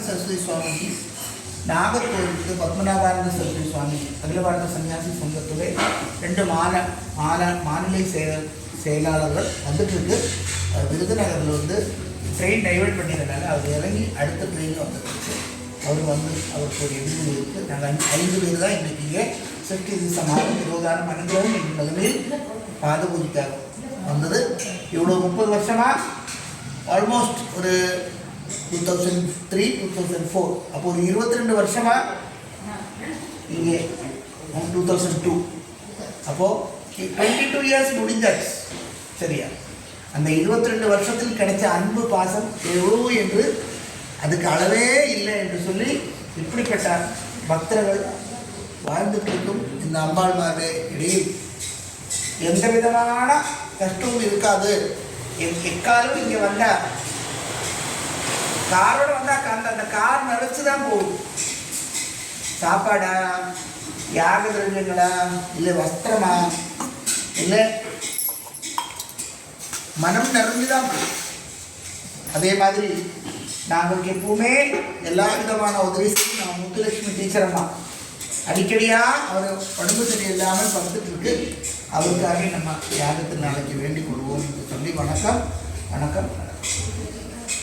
சரஸ்வதி சுவாமிஜி நாகர்கோவிலுக்கு பத்மநாபானந்த சரஸ்வதி சுவாமி அகில பாரத சன்னியாசி சங்கத்துடைய 2 மாநில செயலாளர்கள் வந்துட்டு இருக்கு. விருதுநகரில் வந்து ட்ரெயின் டைவெர்ட் பண்ணிடுறதுனால அவர் இறங்கி அடுத்த ட்ரெயினில் வந்துருக்கு. அவருக்கு ஒரு எதிர்ப்பு இருக்குது. நாங்கள் 5 பேர் தான் இன்றைக்கி இங்கே சக்தி சமாதம் 20,000 மனிதர்களும் எங்கள் நிலைமையில் பாத பூஜைக்காக வந்தது. இவ்வளோ 30 வருஷமாக ஆல்மோஸ்ட் ஒரு 2003, 2004 அப்போ ஒரு 22 வருஷமாக இங்கே 2002 அப்போது 22 இயர்ஸ் முடிஞ்சாச்சு. சரியா? அந்த 22 வருஷத்தில் கிடைச்ச அன்பு பாசம் எவ்வளோ என்று அதுக்கு அளவே இல்லை என்று சொல்லி இப்படிப்பட்ட பக்தர்கள் வாழ்ந்துட்டு இருக்கும் இந்த அம்பாள்மாரே இடையே எந்த விதமான கஷ்டமும் இருக்காது. எக்காலும் இங்கே வந்தால் காரோடு வந்தால் அந்த கார் நினச்சி தான் போகும். சாப்பாடா, யாக திரவியங்களா, இல்லை வஸ்திரமா, இல்லை மனம் நிறைஞ்சுதான் போகும். அதே மாதிரி நாங்களுக்கு எப்பவுமே எல்லா விதமான உதவி செய்யும் நம்ம முத்துலட்சுமி டீச்சர் அம்மா அடிக்கடியாக அவர் உடம்பு சரியில்லாமல் படுத்துட்டு இருக்கு. அவருக்காக நம்ம யாகத்தில் நாளைக்கு வேண்டிக் கொள்வோம் என்று சொல்லி வணக்கம்.